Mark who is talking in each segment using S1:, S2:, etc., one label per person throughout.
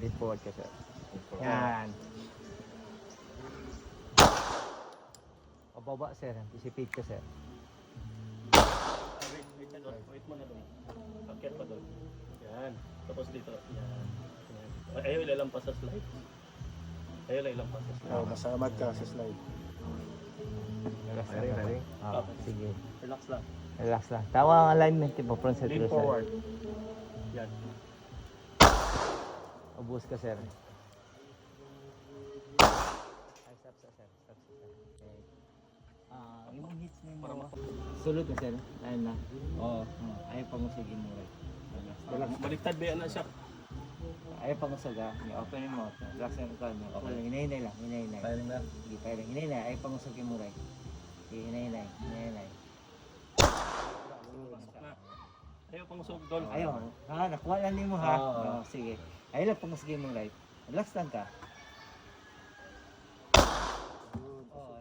S1: Lean forward ka, sir. Yan. Pababa, sir. Anticipate ka, sir.
S2: Wait mo na doon. Akyat pa doon. Yan. Tapos dito. Yan. Ayaw ilalampas sa slide. Ayaw ilalampas sa slide.
S3: Masamad ka sa slide.
S1: Relax lang. Sige.
S2: Relax lang.
S1: Relax lang. Tama ang alignment mo. Front side,
S2: Lean
S1: rear side.
S2: forward. Yan.
S1: Ubus ka, sir. Ay, stop, sir. Stop, sir. Okay. Yung hits na yun. Sulod na, sir. Ayun na. Oo. Ayaw pa mo sige mo.
S2: Baliktad ba yan na siya?
S1: Ayaw pa mo saga. Open mo. Relax lang ka. Okay lang. Hinahinay lang. Hinahinay.
S3: Firing na.
S1: Sige, firing. Hinahinay. Ayaw pa mo sige mo, right? Sige, hinahinay. Hinahinay.
S2: Ayaw pang sugdol.
S1: Ayaw. Nakuha lang din mo, ha? Sige. Ayaw lang pa mo sige mo, right? Relax lang ka.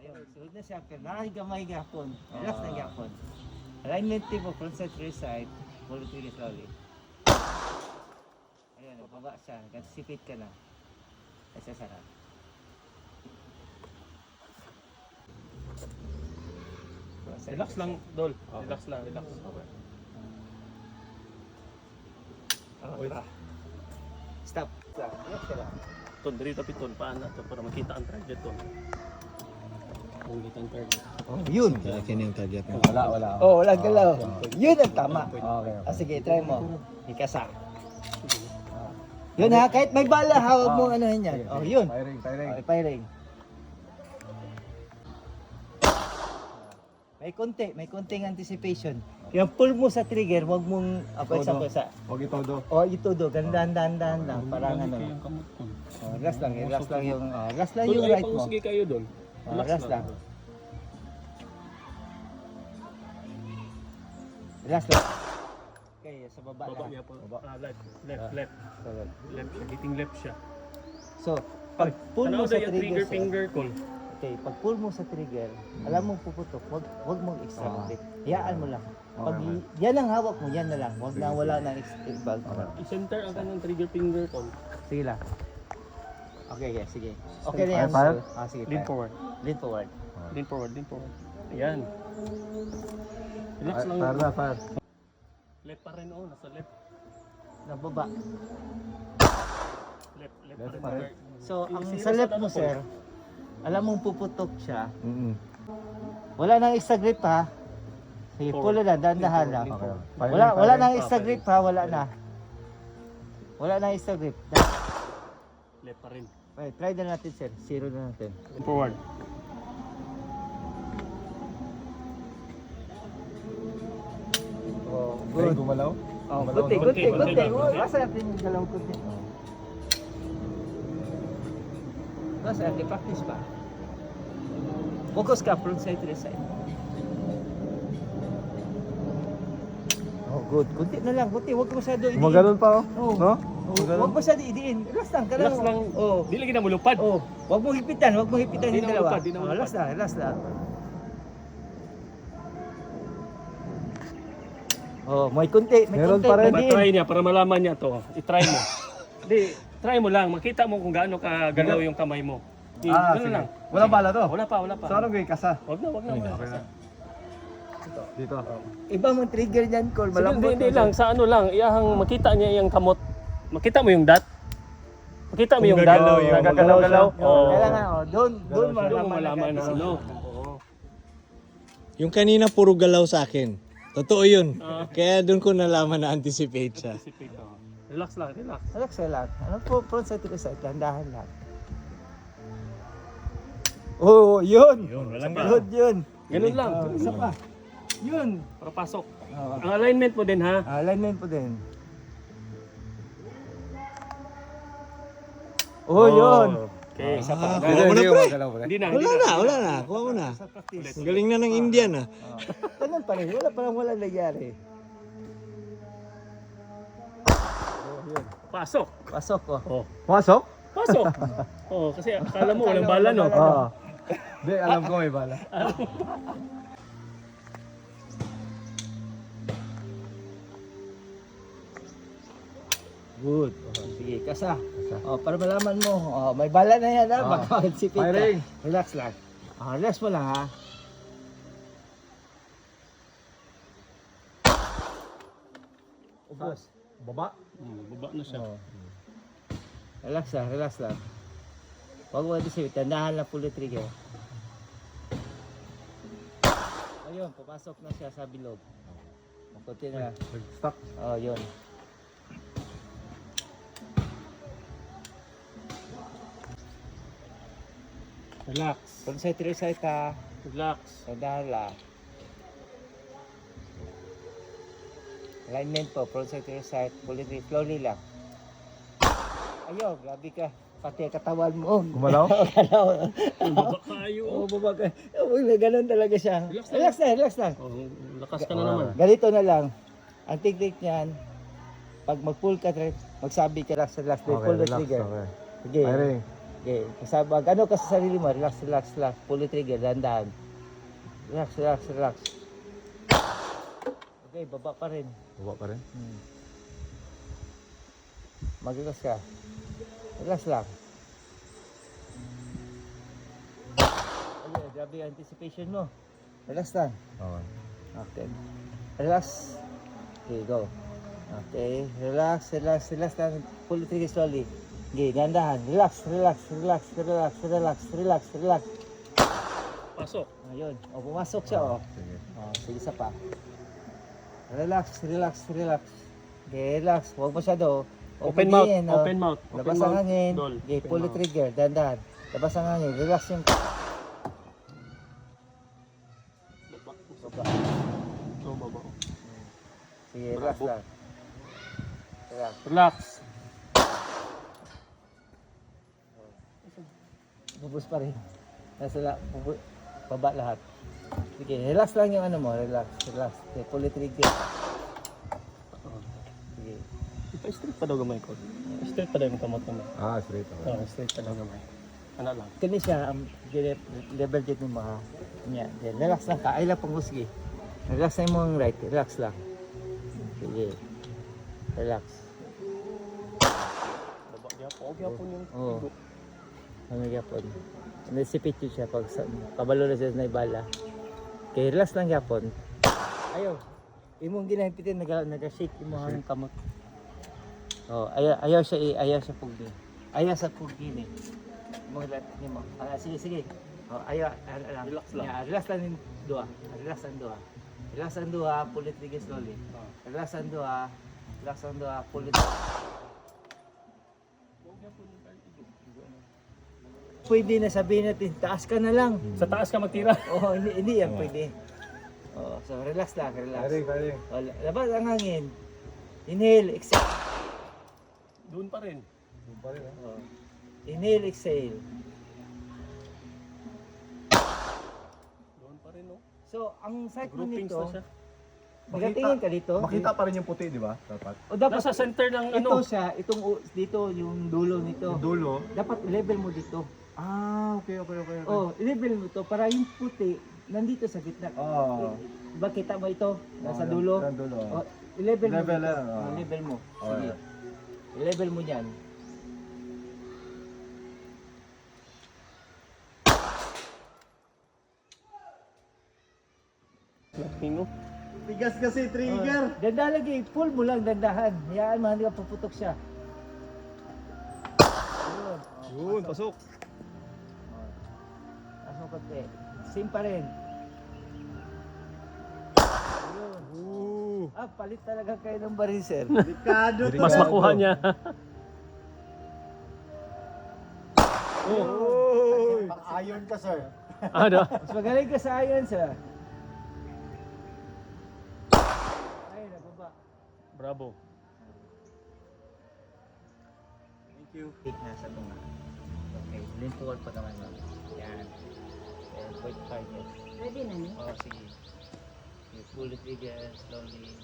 S1: Ayun. Sulod na siya. Pero nakahigamay gapon. Relax lang gapon. Alignment tip mo. Front side, rear side. Pull it really slowly. Ayun. Nababa siya. Nag-anticipate ka na. Ay, sasarap.
S2: Relax lang, Dol. Relax lang, relax. Wait.
S1: Stop. Relax ka lang.
S2: Ton, dito piton. Paano to para makita ang target ton. Ulit ang target.
S1: Yun.
S3: Kaya yung target mo. Wala.
S1: Wala galaw. Yun ang tama.
S3: Okay.
S1: Sige, try mo. Ikasa. Yun ha, kahit may bala, hawag mo ano yan. Yun.
S3: Firing.
S1: Okay, firing. May konting anticipation. Yung pull mo sa trigger, wag mong apasa.
S3: Huwag itodo.
S1: Ito do, gandahan lang, parang ano. Relax lang yung right mo.
S2: Sige kayo doon.
S1: Relax lang. Relax lang. Okay, sa baba
S2: Baba
S1: lang.
S2: niya po. Left. Left siya. Hitting left siya.
S1: So, pag pull mo
S2: Ano
S1: sa
S2: daw yung
S1: trigger,
S2: trigger
S1: sir,
S2: finger call?
S1: okay, pag pull mo sa trigger, alam mong puputok, wag mong extra grip. Hayaan mo lang. Pag yan ang hawak mo, yan na lang. Wag na wala nang extra.
S2: I-center ang kanang trigger finger call.
S1: Sige lang. Okay, sige. Okay na yan.
S3: Fire?
S1: Sige,
S2: Lean
S1: fire.
S2: forward.
S1: Lean forward.
S2: Lean forward. Ayan. Relax lang.
S3: Fire.
S2: Left pa rin nasa left.
S1: Nababa.
S2: Left pa rin.
S1: So, ang
S2: Zero
S1: sa left
S2: sa
S1: mo,
S2: ano,
S1: sir, alam mong puputok siya.
S3: Mm-hmm.
S1: Wala nang extra grip, ha? Sige, pull na, dahan-dahan lang.
S3: Okay.
S1: Wala nang extra grip, ha? Wala na. Wala nang extra grip.
S2: Left pa rin.
S1: Okay, try na natin, sir. Zero na natin.
S2: Lean forward.
S3: Good. Gumalaw?
S1: Kunti.
S2: konti.
S1: Basta natin yung dalawang kunti. Basta natin, practice pa. Focus ka, front side, rear side. Good. Kunti na lang, kunti. Huwag masyado idiin.
S3: Gumaganon pa
S1: Oo.
S3: No?
S1: Huwag masyado idiin. Relax lang.
S2: Relax lang. Di lagi na mulupad.
S1: Huwag mo hipitan
S2: Di
S1: yung
S2: na
S1: dalawa.
S2: ulupad, di na ulupad.
S1: Relax lang. May kunti.
S3: Meron pa rin.
S2: Try niya para malaman niya to. I-try mo. Di, try mo lang. Makita mo kung gaano kagalaw yung kamay mo. Ganun lang.
S3: Walang bala to?
S2: Wala pa.
S3: So anong gawin? Kasa?
S2: Wag na.
S3: Dito.
S1: Iba mong trigger niyan, Col. Malambot.
S2: Hindi lang. Sa ano lang. Iyahang makita niya yung kamot. Makita mo yung dot? Makita mo yung dot?
S3: galaw yung-
S2: Nagagalaw-galaw?
S1: Kailangan, doon
S2: Doon
S1: malaman
S2: malaman
S1: na
S2: na ano.
S4: Yung kanina puro galaw sa akin. Totoo yun. Kaya doon ko nalaman na anticipate siya.
S2: Relax lang.
S1: Relax lang. Ano po, front side to the side, dahan lang. Yun.
S2: Walang
S1: Good yun.
S2: Ganun lang.
S1: Isa pa. Yun.
S2: Para pasok. Ang alignment mo din ha.
S1: Alignment po din. Yun.
S2: Okay, isa pa.
S4: Kuha mo na pre.
S2: Hindi na.
S4: Wala na. Kuha mo na.
S1: Sa practice.
S4: Ang galing na ng Indian ah.
S1: Ganun pa rin. Wala nangyari.
S2: Pasok.
S1: Pasok ko.
S3: Pumasok?
S2: Pasok. Kasi akala mo walang bala no.
S3: Hindi, alam ko may bala.
S1: Good. Sige, kasa. Para malaman mo. May bala na yan ha. Baka magsipit ka.
S3: Firing.
S1: Relax lang. Relax mo lang ha. Ubos.
S3: Baba.
S2: Baba na siya.
S1: Relax lang. Huwag mo isipin. Tandahan lang pull the trigger. Ayun, papasok na siya sa bilog. Makunti na.
S3: Nag-stuck.
S1: Yun.
S2: Relax.
S1: Frontside to side ka.
S2: Relax.
S1: Tandahan lang. Alignment po, frontside to side. Pull the trigger. Slowly lang. Ayun, grabe ka. Pati katawan mo.
S3: Gumalaw?
S1: Gumalaw.
S2: Baba kayo.
S1: Baba ka. Ganun talaga siya. Relax lang.
S2: Lakas ka na naman.
S1: Ganito na lang. Ang technique niyan, pag mag-pull ka, magsabi ka, relax. Pull the trigger.
S3: Okay.
S1: Sige.
S3: Firing.
S1: Okay. Pag ano ka sa sarili mo, relax. Pull the trigger, dahan-dahan. Relax. Okay, baba pa rin.
S3: Baba pa rin.
S1: Mag-relax ka. Relax lang. Ayun, grabe yung anticipation mo. Relax lang.
S3: Okay.
S1: Okay. Relax. Okay, go. Okay, relax lang. Pull the trigger slowly. Okay, gandahan. Relax.
S2: Pasok.
S1: Ayun. Pumasok siya,
S3: Sige.
S1: Sige, isa pa. Relax. Okay, relax. Huwag masyado.
S2: Open mouth.
S1: din,
S2: Open mouth.
S1: Labas ang hangin.
S2: Dol.
S1: Okay,
S2: Open
S1: pull the
S2: mouth.
S1: trigger. Dandahan. Labas ang hangin. Relax yung...
S2: Baba. So, baba.
S1: Sige, relax
S2: Bravo.
S1: lang.
S2: Relax.
S1: Bubus pa rin. Baba lahat. Sige, relax lang yung ano mo. Relax. Okay, pull the trigger. Sige.
S2: Straight pa daw gamay ko. Straight pa daw yung kamot mo.
S3: Straight. Okay.
S2: Straight pa daw gamay. Ano lang.
S1: Kani siya, level jet mo mga. Yan, relax lang ka. Ay lang pang husgi. Relax lang mo ang right. Relax lang. Sige. Relax.
S2: Baba. Gyapon yung
S1: Oo.
S2: tigo.
S1: Ano yapon? Nasipit yun siya pag kabalo na siya na ibala. Okay, relax lang yapon. Ayaw. Imong ginahipitin, nag-shake imong ang kamot. Ayaw siya pugni. Ayaw sa pugni ni. Imong lahat ni mo. Sige. Ayaw,
S2: Relax lang.
S1: Yeah, relax lang yung dua. Relax ang dua, pull it trigger slowly. Relax ang dua, pull it. Pwede na sabihin natin, taas ka na lang.
S2: Sa taas ka magtira.
S1: Hindi yan pwede. So relax lang.
S3: Firing.
S1: Labas ang hangin. Inhale, exhale.
S2: Doon pa rin.
S1: Inhale, exhale.
S2: Doon pa rin, no?
S1: So, ang sight mo
S2: Groupings
S1: nito,
S2: na siya.
S1: magatingin ka dito.
S3: Makita pa rin yung puti, di ba? Dapat.
S1: O dapat,
S2: Nasa center ng
S1: ito
S2: ano.
S1: siya, dito, yung dulo nito.
S3: Yung dulo.
S1: Dapat level mo dito.
S3: Okay.
S1: Level mo to para yung puti nandito sa gitna. Diba kita mo ito? Nasa dulo?
S3: Nasa dulo.
S1: I-level mo.
S3: Level
S1: dito.
S3: lang,
S1: Level mo.
S3: Oh,
S1: Sige. I-level mo yan.
S2: Pingo.
S3: Tigas kasi trigger.
S1: Dandahan lagi. Pull mo lang, dandahan. Hayaan mo, hindi ka puputok siya.
S3: Yun, pasok.
S1: Asok ka te. Same pa rin. Ayun. Palit talaga kayo ng baril, sir.
S3: Delikado to.
S2: Mas makuha niya.
S3: Pang-iron ka, sir.
S2: Ano?
S1: Mas magaling ka sa iron, sir. Ay, nababa.
S2: Bravo.
S1: Thank you. Take na sa tunga. Okay, lean forward pa naman, ma'am. Yan. And wait 5 minutes.
S5: Ready na ni?
S1: Sige. You pull the trigger slowly.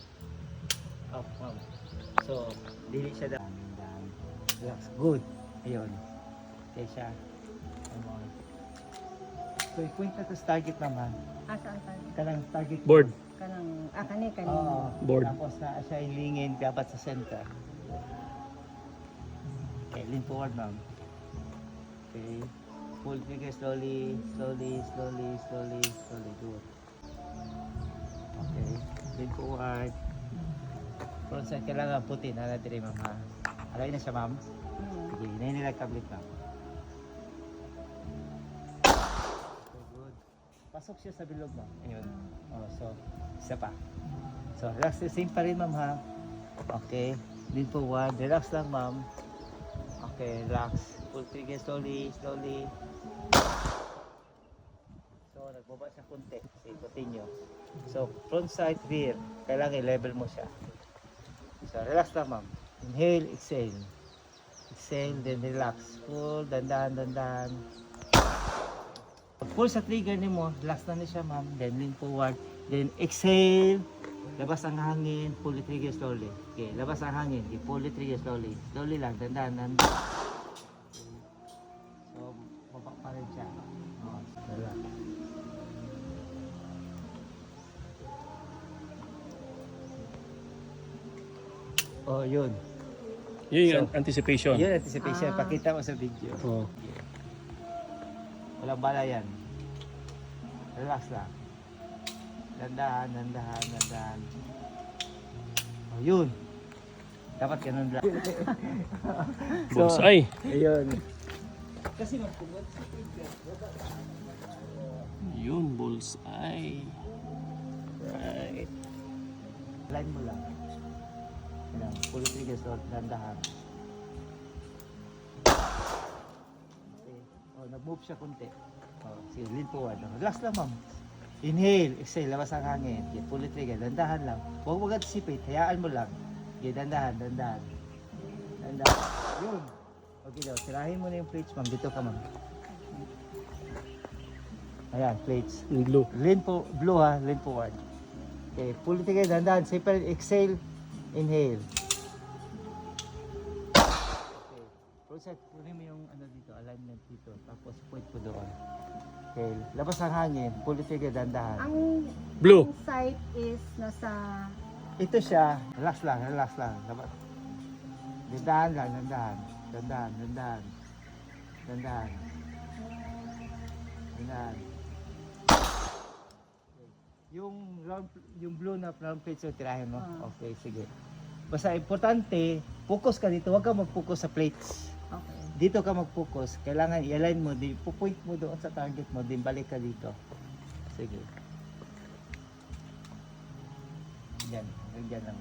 S1: Up, ma'am. So, dili siya down. Relax. Good. Ayun. Okay siya. Come on. So, i-point na to sa target naman.
S5: Asaan ka?
S1: Kanang target.
S2: Board.
S5: Kanang, kani.
S1: Oo.
S2: Board.
S1: Tapos na siya ilingin dapat sa center. Okay, lean forward, ma'am. Okay. Pull trigger slowly, slowly, slowly, slowly, slowly. Good. Okay. Lean forward. Front side, kailangan puti na natin, ma'am, ha? Alay na siya, ma'am. Sige, hinahinila kablit, ma'am. Okay, good. Pasok siya sa bilog, ma'am. Ayun. Oh, so, isa pa. So, relax. Same pa rin, ma'am, ha? Okay. Lean forward. Relax lang, ma'am. Okay, relax. Pull trigger slowly, slowly. So, nagbaba siya kunti. Okay, continue. So, front side, rear. Kailangan i-level mo siya. So, relax lang, ma'am. Inhale, exhale. Exhale, then relax. Pull, dandan, dandan. Pag pull sa trigger ni mo, relax na niya siya, ma'am. Then lean forward. Then exhale. Labas ang hangin. Pull the trigger slowly. Okay, labas ang hangin. Okay, pull the trigger slowly. Slowly lang, dandan, dandan. Okay. So, baba pa rin siya. Oh, relax. Oh, yun.
S2: Yun yung
S1: So,
S2: anticipation.
S1: Yun, anticipation. Pakita mo sa video.
S2: Oh.
S1: Walang bala yan. Relax lang. Dandahan, dandahan, dandahan. Oh, yun. Dapat ganun lang.
S2: Bullseye.
S1: Ayun. Kasi magpugod.
S2: Yun, bullseye. Right.
S1: Line mo lang. Yan, pull the trigger so dandahan. Okay. Oh, nag-move siya konti. Oh, sige, lean forward. Relax lang, ma'am. Inhale, exhale, labas ang hangin. Okay, pull the trigger, dandahan lang. Huwag mo anticipate, hayaan mo lang. Okay, dandahan, dandahan. Dandahan. Yun. Okay daw, sirahin mo na yung plates, ma'am. Dito ka, ma'am. Ayan, plates.
S2: Yung blue.
S1: Lean po, blue ha, lean forward. Okay, pull the trigger, dandahan. Separate, exhale, inhale. Okay, process, kunin mo yung ano dito, alignment dito. Tapos point po doon. Okay, labas ang hangin, pull the trigger, dandahan.
S5: Ang
S2: Blue.
S5: ang site is nasa
S1: Ito siya, relax lang, relax lang. Dapat, dandahan lang, dandahan. Dandahan, dandahan. Dandahan. Dandahan. Yung round, yung blue na round plates yung tirahin mo. Okay, sige. Basta importante, focus ka dito. Huwag ka mag-focus sa plates.
S5: okay.
S1: Dito ka mag-focus. Kailangan i-align mo, pupoint mo doon sa target mo, din balik ka dito. Sige. Diyan, diyan lang.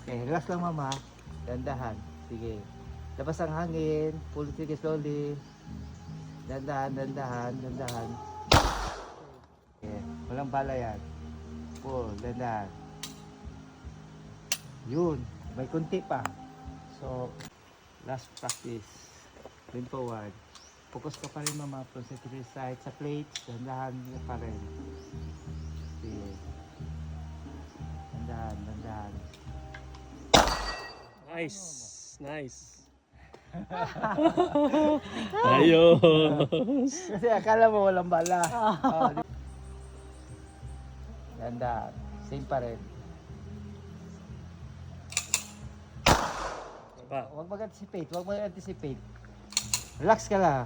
S1: Okay, relax lang, mama. Dandahan. Sige. Labas ang hangin, pull the trigger slowly. Dandahan, dandahan, dandahan. Okay. Walang bala yan. Pull, dandahan. Yun, may kunti pa. So, last practice. Lean forward. Focus ka pa rin, mama. From sa side, sa plates, dandahan pa rin. Sige. Dandahan, dandahan.
S2: Nice. Nice. Ayos.
S1: Kasi akala mo walang bala. Oh, dandahan. Same pa rin.
S2: Pa.
S1: Huwag mag-anticipate, huwag mag-anticipate. Relax ka lang.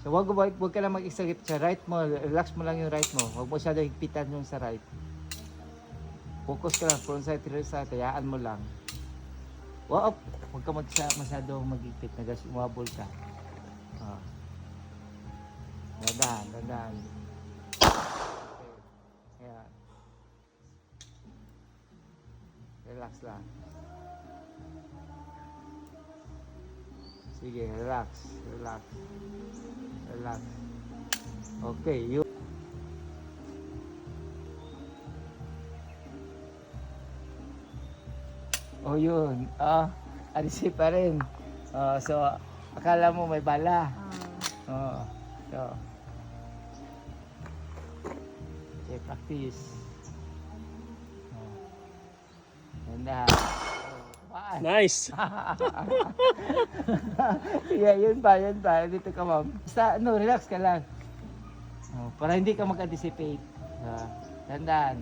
S1: So huwag ka lang mag-exagit sa right mo, relax mo lang yung right mo. Huwag mo siya higpitan yung sa right. Focus ka lang, front side, rear side, hayaan mo lang. Huwag ka masyadong mag-higpit, umabol ka. Oh. Dandahan, dandahan. Okay. Ayan. Relax lang. Sige, relax, relax, relax. Okay, yun. Oh, yun. Alisi pa rin. So, akala mo may bala. So. Okay, practice. Ganda.
S2: Nice.
S1: Yeah, yun pa. Dito ka, ma'am. Basta, relax ka lang. Para hindi ka mag-anticipate. Dandan.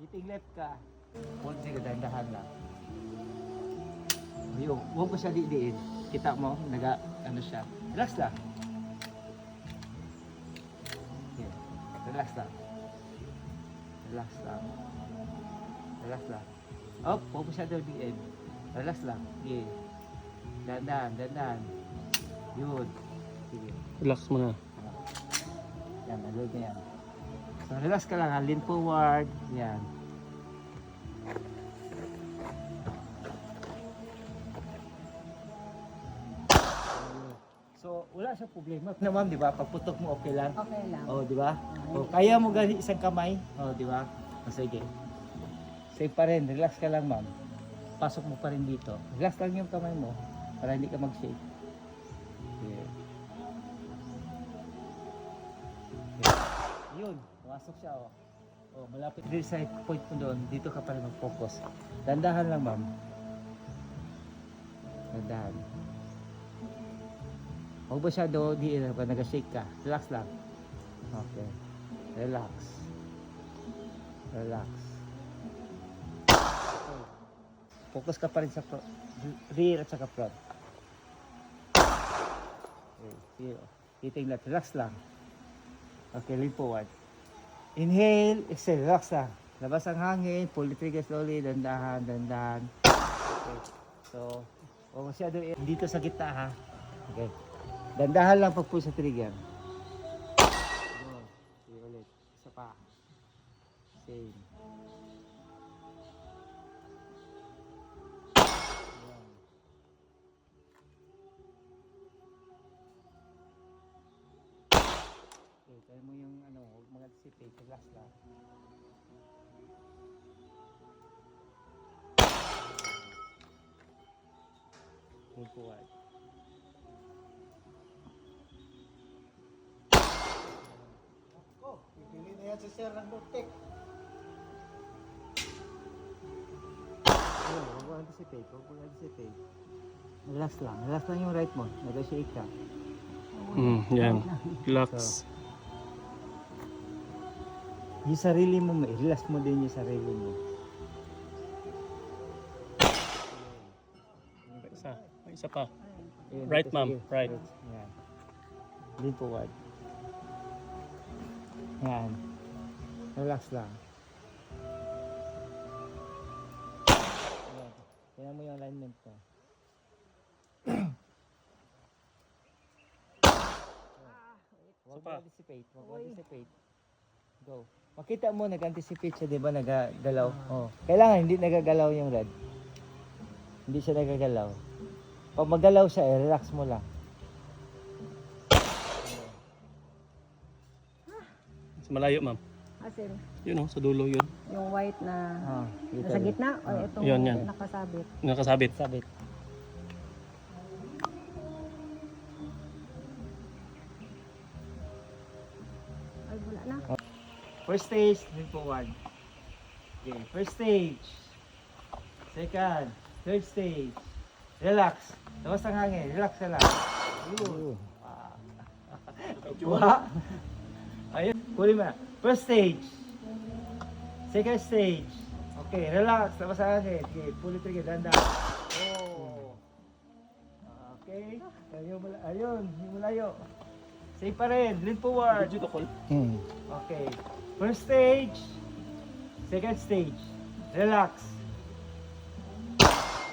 S1: Hitting left ka. Punti ka, dandahan lang. Yung, huwag mo siya didiin. Kita mo, ano siya. Relax lang. Okay. Relax lang. Relax lang. Relax lang. Up, huwag mo siya didiin. Relax lang. Okay. Dandan. Yun. Sige.
S2: Relax mo na.
S1: Yan, naload na yan. So, relax ka lang ha. Lean forward. Yan. So, wala siya problema. Na ma'am, di ba? Pagputok mo, okay lang.
S5: Okay lang.
S1: Oh, di ba? Oh, kaya mo gani isang kamay. Oh, di ba? Oh, sige. Safe pa rin. Relax ka lang, ma'am. Pasok mo pa rin dito. Relax lang yung kamay mo para hindi ka mag-shake. Okay. Okay. Yun. Pumasok siya, oh. Oh, malapit din sa point mo doon. Dito ka pa rin mag-focus. Dandahan lang, ma'am. Dandahan. Huwag ba siya doon, di ba nag-shake ka? Relax lang. Okay. Relax. Relax. Okay. Focus ka pa rin sa rear at saka front. Okay. Here. Titingnan. Relax lang. Okay, lean forward. Inhale, exhale, relax lang. Labas ang hangin, pull the trigger slowly, dandahan. Okay. So, huwag masyado dito sa gitna ha. Okay. Dandahan lang pag pull sa trigger. Sige ulit. Isa pa. Same. Ayan. Okay, kaya mo yung huwag mag-anticipate. Relax lang. Move forward.
S3: Oh, pipili na yan si Sir ng Botek.
S1: Ayun, huwag mo anticipate. Huwag mo anticipate. Relax lang. Relax lang yung right mo. Nag-shake ka.
S2: Yan. Relax.
S1: Yung sarili mo, relax mo din yung sarili mo.
S2: May isa pa.
S1: Ayun,
S2: Right,
S1: dito,
S2: ma'am.
S1: sige.
S2: Right.
S1: Yan. Lean forward. Yan. Relax lang. Yan. Tingnan mo yung alignment ko. Huwag mo
S2: pa.
S1: anticipate. Huwag mo anticipate. Go. Makita mo, nag-anticipate siya, di ba? Nagagalaw. Oh. Kailangan hindi nagagalaw yung red. Hindi siya nagagalaw. Pag magalaw siya, relax mo lang.
S2: Sa malayo, ma'am.
S5: Asin,
S2: Yun sa dulo yun.
S5: yung white na
S1: Dito
S5: nasa
S1: rin.
S5: gitna o itong
S2: Yun, yan.
S5: nakasabit.
S2: Nakasabit.
S1: Sabit.
S5: Ay, wala na.
S1: First stage, lean forward. Okay, first stage. Second, third stage. Relax. Labas ang hangin. Relax ka lang. Yun. Wah. Ayun. Kunin mo na. First stage. Second stage. Okay, relax. Labas ang hangin. Okay, pull it trigger. Danda. Oh. Okay. Ayun. Yung malayo. Safe pa rin. Lean forward.
S2: Dito, call.
S1: Okay. First stage. Second stage. Relax.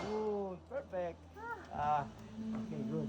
S1: Good. Perfect. Okay, good.